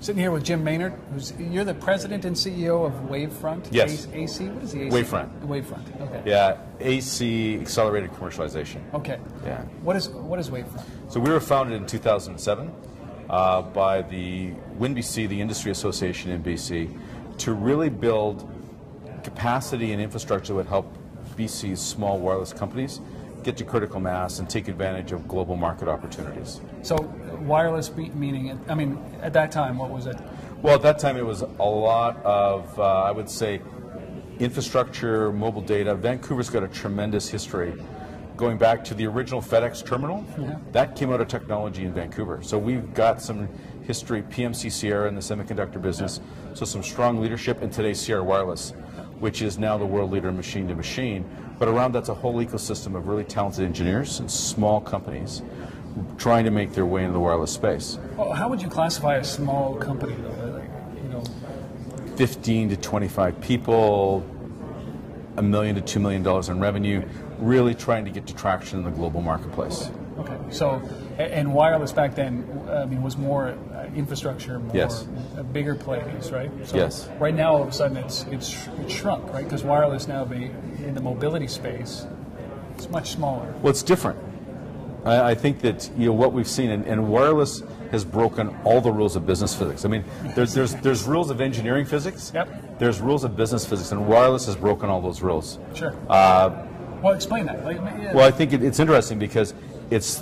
Sitting here with Jim Maynard, you're the president and CEO of Wavefront. Yes. AC? What is the AC? Wavefront. Wavefront. Okay. Yeah, AC, accelerated commercialization. Okay. Yeah. What is Wavefront? So we were founded in 2007 by the WinBC, the industry association in BC, to really build capacity and infrastructure that would help BC's small wireless companies get to critical mass and take advantage of global market opportunities. So wireless meaning, I mean, at that time, what was it? Well, at that time it was a lot of, I would say, infrastructure, mobile data. Vancouver's got a tremendous history. Going back to the original FedEx terminal, that came out of technology in Vancouver. So we've got some history, PMC Sierra in the semiconductor business, so some strong leadership in today's Sierra Wireless, which is now the world leader in machine-to-machine. But around that's a whole ecosystem of really talented engineers and small companies trying to make their way into the wireless space. Well, how would you classify a small company, though? Like, 15 to 25 people, $1 million to $2 million in revenue, really trying to get to traction in the global marketplace. Okay. So, and wireless back then, I mean, was more infrastructure, more bigger plays, right? So yes. Right now, all of a sudden, it's shrunk, right? Because wireless now, in the mobility space, it's much smaller. Well, it's different. I think that what we've seen, and wireless has broken all the rules of business physics. I mean, there's rules of engineering physics. Yep. There's rules of business physics, and wireless has broken all those rules. Sure. Well, explain that. Well, I think it's interesting because it's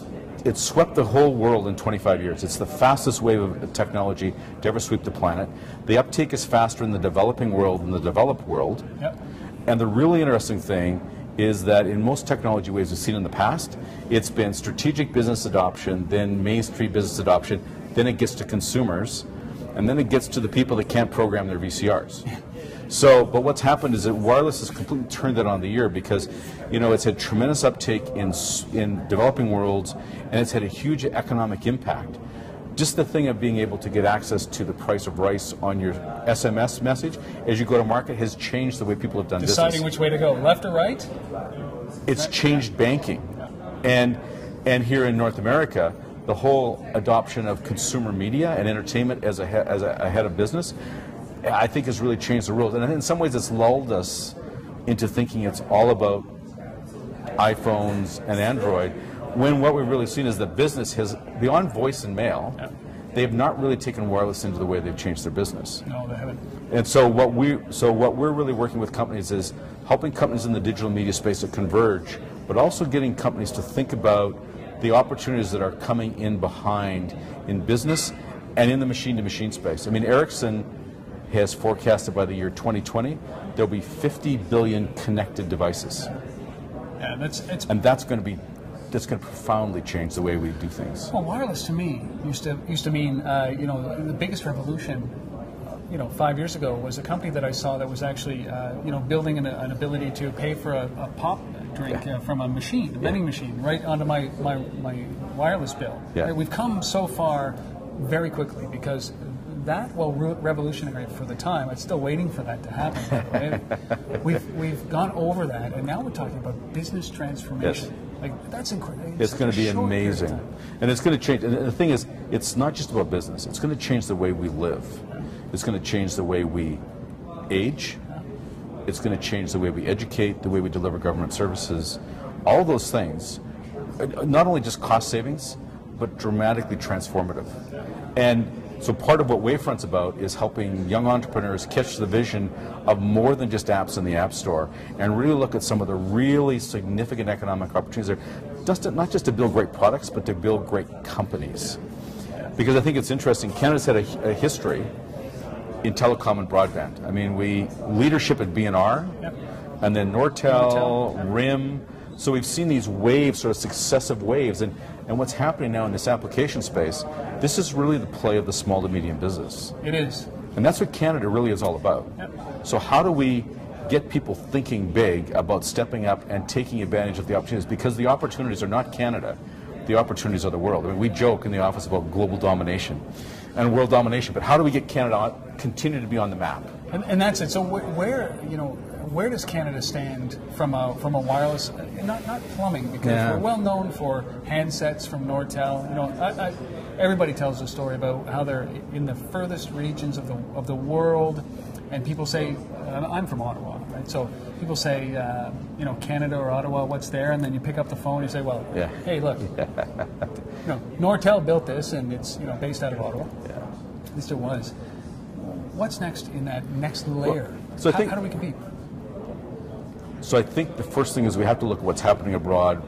swept the whole world in 25 years. It's the fastest wave of technology to ever sweep the planet. The uptake is faster in the developing world than the developed world. Yep. And the really interesting thing is that in most technology waves we've seen in the past, it's been strategic business adoption, then mainstream business adoption, then it gets to consumers, and then it gets to the people that can't program their VCRs. So, but what's happened is that wireless has completely turned that on the ear because, it's had tremendous uptake in developing worlds, and it's had a huge economic impact. Just the thing of being able to get access to the price of rice on your SMS message as you go to market has changed the way people have done business. Deciding which way to go, left or right? It's changed banking. And here in North America, the whole adoption of consumer media and entertainment as a head of business, I think has really changed the rules. And in some ways it's lulled us into thinking it's all about iPhones and Android, when what we've really seen is that business has, beyond voice and mail, they have not really taken wireless into the way they've changed their business. No, they haven't. And so what we're really working with companies is helping companies in the digital media space to converge, but also getting companies to think about the opportunities that are coming in behind in business and in the machine-to-machine space. I mean, Ericsson has forecasted by the year 2020 there'll be 50 billion connected devices. Yeah, and that's going to profoundly change the way we do things. Well, wireless to me used to mean, the biggest revolution, 5 years ago was a company that I saw that was actually, building an ability to pay for a pop drink from a machine, a vending machine, right onto my wireless bill. Yeah. Right? We've come so far very quickly because that, well, revolutionary for the time. It's still waiting for that to happen. Right? We've gone over that, and now we're talking about business transformation. Yes. Like, that's incredible. It's going to be amazing. And it's going to change. And the thing is, it's not just about business. It's going to change the way we live. It's going to change the way we age. It's going to change the way we educate, the way we deliver government services. All those things, not only just cost savings, but dramatically transformative. And so part of what Wavefront's about is helping young entrepreneurs catch the vision of more than just apps in the App Store and really look at some of the really significant economic opportunities there, not just to build great products, but to build great companies. Because I think it's interesting, Canada's had a history in telecom and broadband. I mean, leadership at BNR, and then Nortel, RIM. So we've seen these waves, sort of successive waves, and what's happening now in this application space, this is really the play of the small to medium business. It is. And that's what Canada really is all about. So how do we get people thinking big about stepping up and taking advantage of the opportunities? Because the opportunities are not Canada, the opportunities are the world. I mean, we joke in the office about global domination and world domination, but how do we get Canada continue to be on the map? And that's it. So where does Canada stand from a wireless, not plumbing, because we're well known for handsets from Nortel. You know, everybody tells a story about how they're in the furthest regions of the world, and people say, I'm from Ottawa, right? So people say, you know, Canada or Ottawa, what's there? And then you pick up the phone and you say, well, hey, look, you know, Nortel built this, and it's, you know, based out of Ottawa. Yeah. At least it was. What's next in that next layer? Well, so how do we compete? So I think the first thing is we have to look at what's happening abroad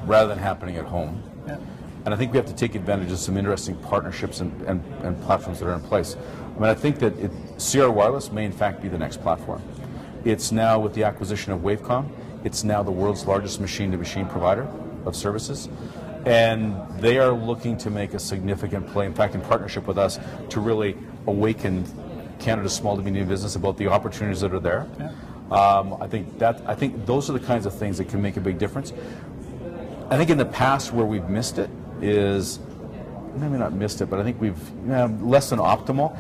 rather than happening at home. Yeah. And I think we have to take advantage of some interesting partnerships and platforms that are in place. I mean, I think that CR Wireless may in fact be the next platform. It's now, with the acquisition of Wavecom, it's now the world's largest machine-to-machine provider of services. And they are looking to make a significant play, in fact, in partnership with us, to really awaken Canada's small to medium business about the opportunities that are there. Yeah. I think those are the kinds of things that can make a big difference. I think in the past where we've missed it is, maybe not missed it, but I think we've less than optimal.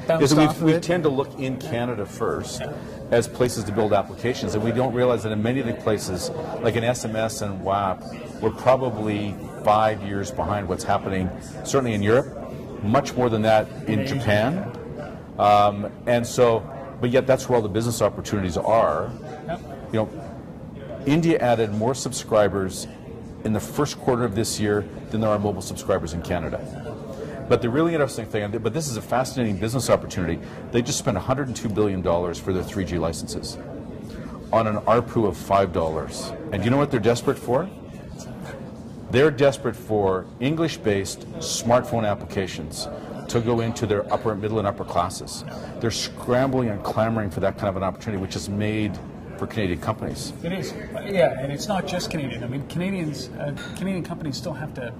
We tend to look in Canada first as places to build applications, and we don't realize that in many of the places, like in SMS and WAP, we're probably 5 years behind what's happening, certainly in Europe, much more than that in Japan. And so, but yet that's where all the business opportunities are. You know, India added more subscribers in the first quarter of this year than there are mobile subscribers in Canada. But the really interesting thing, but this is a fascinating business opportunity, they just spent $102 billion for their 3G licenses on an ARPU of $5. And you know what they're desperate for? They're desperate for English-based smartphone applications to go into their upper, middle, and upper classes. They're scrambling and clamoring for that kind of an opportunity, which is made for Canadian companies. It is, yeah, and it's not just Canadian. I mean, Canadian companies still have to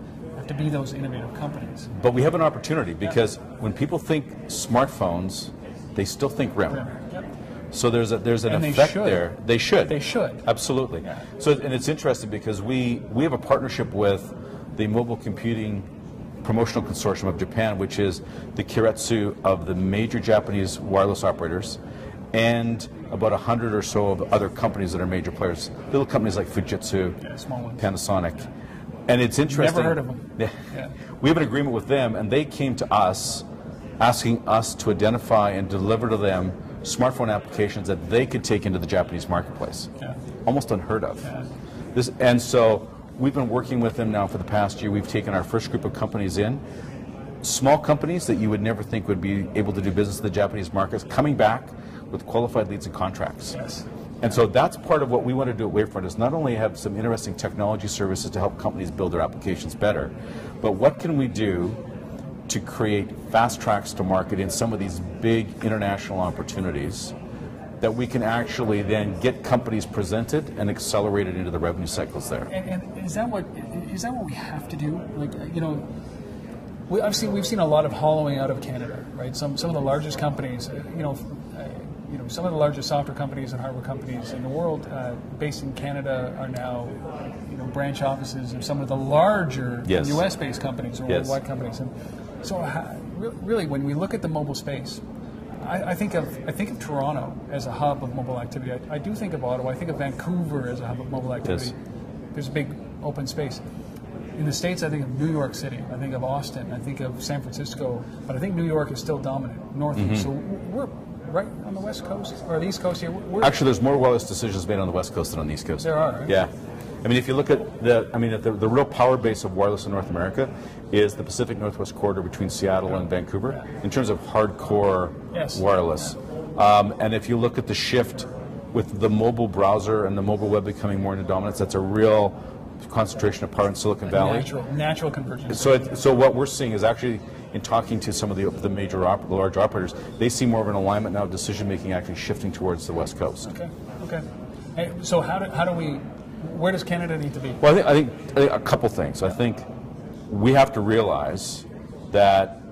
be those innovative companies. But we have an opportunity because when people think smartphones, they still think RIM. Yep. So there's an effect there. They should. They should. Absolutely. Yeah. So, and it's interesting because we have a partnership with the Mobile Computing Promotional Consortium of Japan, which is the keiretsu of the major Japanese wireless operators, and about 100 or so of other companies that are major players. Little companies like Fujitsu, small ones. Panasonic. And it's interesting. Never heard of them. Yeah. We have an agreement with them, and they came to us asking us to identify and deliver to them smartphone applications that they could take into the Japanese marketplace. Yeah. Almost unheard of. Yeah. And so we've been working with them now for the past year. We've taken our first group of companies in. Small companies that you would never think would be able to do business in the Japanese markets, coming back with qualified leads and contracts. Yes. And so that's part of what we want to do at Wavefront, is not only have some interesting technology services to help companies build their applications better, but what can we do to create fast tracks to market in some of these big international opportunities that we can actually then get companies presented and accelerated into the revenue cycles there. And is that what we have to do? Like, you know, we've seen a lot of hollowing out of Canada, right? Some of the largest companies, some of the largest software companies and hardware companies in the world, based in Canada, are now, branch offices of some of the larger U.S.-based companies or worldwide companies. And so, really, when we look at the mobile space, I think of Toronto as a hub of mobile activity. I do think of Ottawa. I think of Vancouver as a hub of mobile activity. Yes. There's a big open space. In the States, I think of New York City. I think of Austin. I think of San Francisco. But I think New York is still dominant, northeast. So we're right on the West Coast, or the East Coast here. Actually, there's more wireless decisions made on the West Coast than on the East Coast. There are, right? Yeah. I mean, if you look at the real power base of wireless in North America is the Pacific Northwest corridor between Seattle and Vancouver in terms of hardcore wireless. And if you look at the shift with the mobile browser and the mobile web becoming more into dominance, that's a real concentration of power in Silicon Valley. Natural convergence. So what we're seeing is actually, in talking to some of the major large operators, they see more of an alignment now of decision making actually shifting towards the West Coast. Okay. Hey, so how do we? Where does Canada need to be? Well, I think a couple things. I think we have to realize that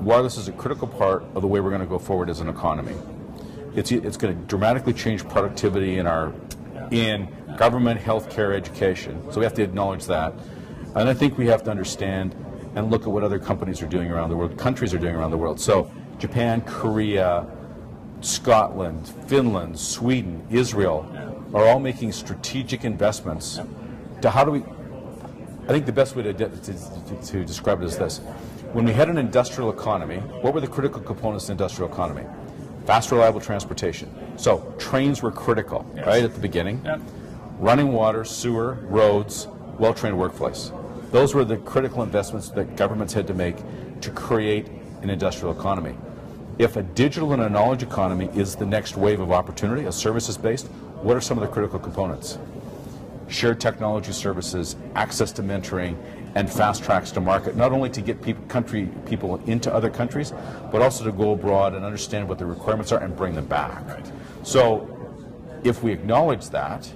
wireless is a critical part of the way we're going to go forward as an economy. It's going to dramatically change productivity in government, healthcare, education. So we have to acknowledge that. And I think we have to understand and look at what other companies are doing around the world, countries are doing around the world. So Japan, Korea, Scotland, Finland, Sweden, Israel are all making strategic investments. To how do we? I think the best way to describe it is this: when we had an industrial economy, what were the critical components of the industrial economy? Fast, reliable transportation. So trains were critical, right, at the beginning. Running water, sewer, roads, well-trained workforce. Those were the critical investments that governments had to make to create an industrial economy. If a digital and a knowledge economy is the next wave of opportunity, a services-based, what are some of the critical components? Shared technology services, access to mentoring, and fast tracks to market, not only to get people into other countries, but also to go abroad and understand what the requirements are and bring them back. Right. So if we acknowledge that,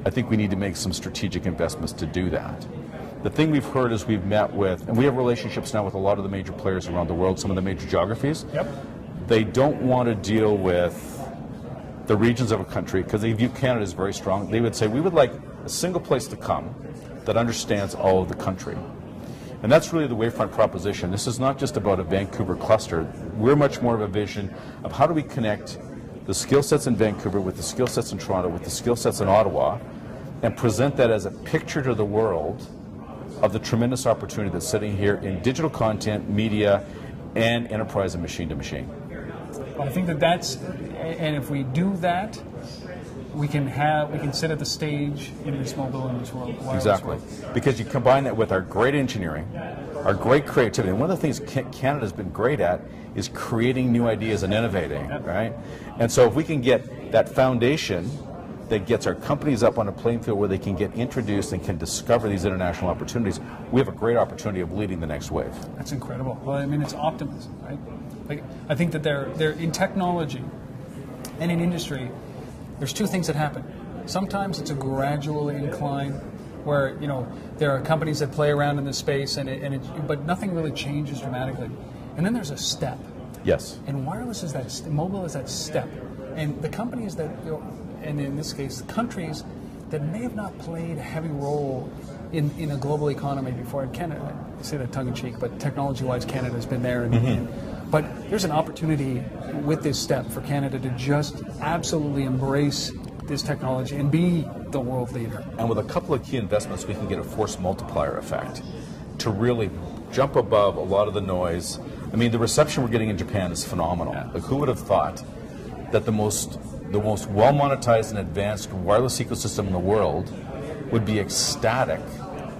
I think we need to make some strategic investments to do that. The thing we've heard is we've met with, and we have relationships now with a lot of the major players around the world, some of the major geographies. They don't want to deal with the regions of a country because they view Canada as very strong. They would say, we would like a single place to come that understands all of the country. And that's really the Wavefront proposition. This is not just about a Vancouver cluster. We're much more of a vision of how do we connect the skill sets in Vancouver with the skill sets in Toronto, with the skill sets in Ottawa, and present that as a picture to the world of the tremendous opportunity that's sitting here in digital content, media, and enterprise and machine-to-machine. Well, I think that's, and if we do that, we can sit at the stage in this mobile and this world. Exactly, because you combine that with our great engineering, our great creativity. And one of the things Canada's been great at is creating new ideas and innovating, right? And so if we can get that foundation that gets our companies up on a playing field where they can get introduced and can discover these international opportunities, we have a great opportunity of leading the next wave. That's incredible. Well, I mean, it's optimism, right? Like, I think that they're in technology and in industry, there's two things that happen. Sometimes it's a gradual incline where, you know, there are companies that play around in this space but nothing really changes dramatically. And then there's a step. Yes. And wireless is that, mobile is that step. And the companies that, you know, and in this case, countries that may have not played a heavy role in a global economy before. In Canada, I say that tongue-in-cheek, but technology-wise, Canada's been there. But there's an opportunity with this step for Canada to just absolutely embrace this technology and be the world leader. And with a couple of key investments, we can get a force multiplier effect to really jump above a lot of the noise. I mean, the reception we're getting in Japan is phenomenal. Like, who would have thought that the most well-monetized and advanced wireless ecosystem in the world would be ecstatic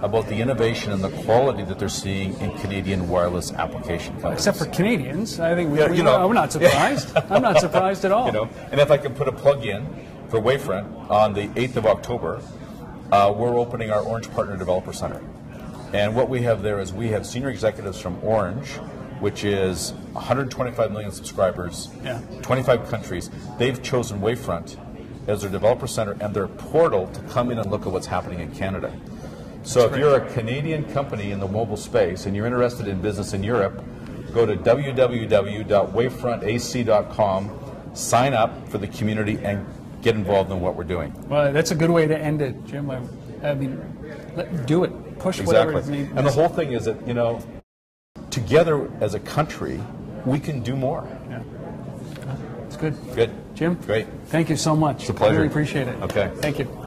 about the innovation and the quality that they're seeing in Canadian wireless application companies. Except for Canadians, I think we're not surprised. I'm not surprised at all. You know, and if I can put a plug in for Wavefront, on the 8th of October, we're opening our Orange Partner Developer Center. And what we have there is we have senior executives from Orange, which is 125 million subscribers, 25 countries. They've chosen Wavefront as their developer center and their portal to come in and look at what's happening in Canada. So if you're a Canadian company in the mobile space and you're interested in business in Europe, go to www.wavefrontac.com, sign up for the community, and get involved in what we're doing. Well, that's a good way to end it, Jim. I mean, do it. Push whatever it needs. And the whole thing is that, you know, together as a country, we can do more. Yeah. It's good. Good. Jim? Great. Thank you so much. It's a pleasure. I really appreciate it. Okay. Thank you.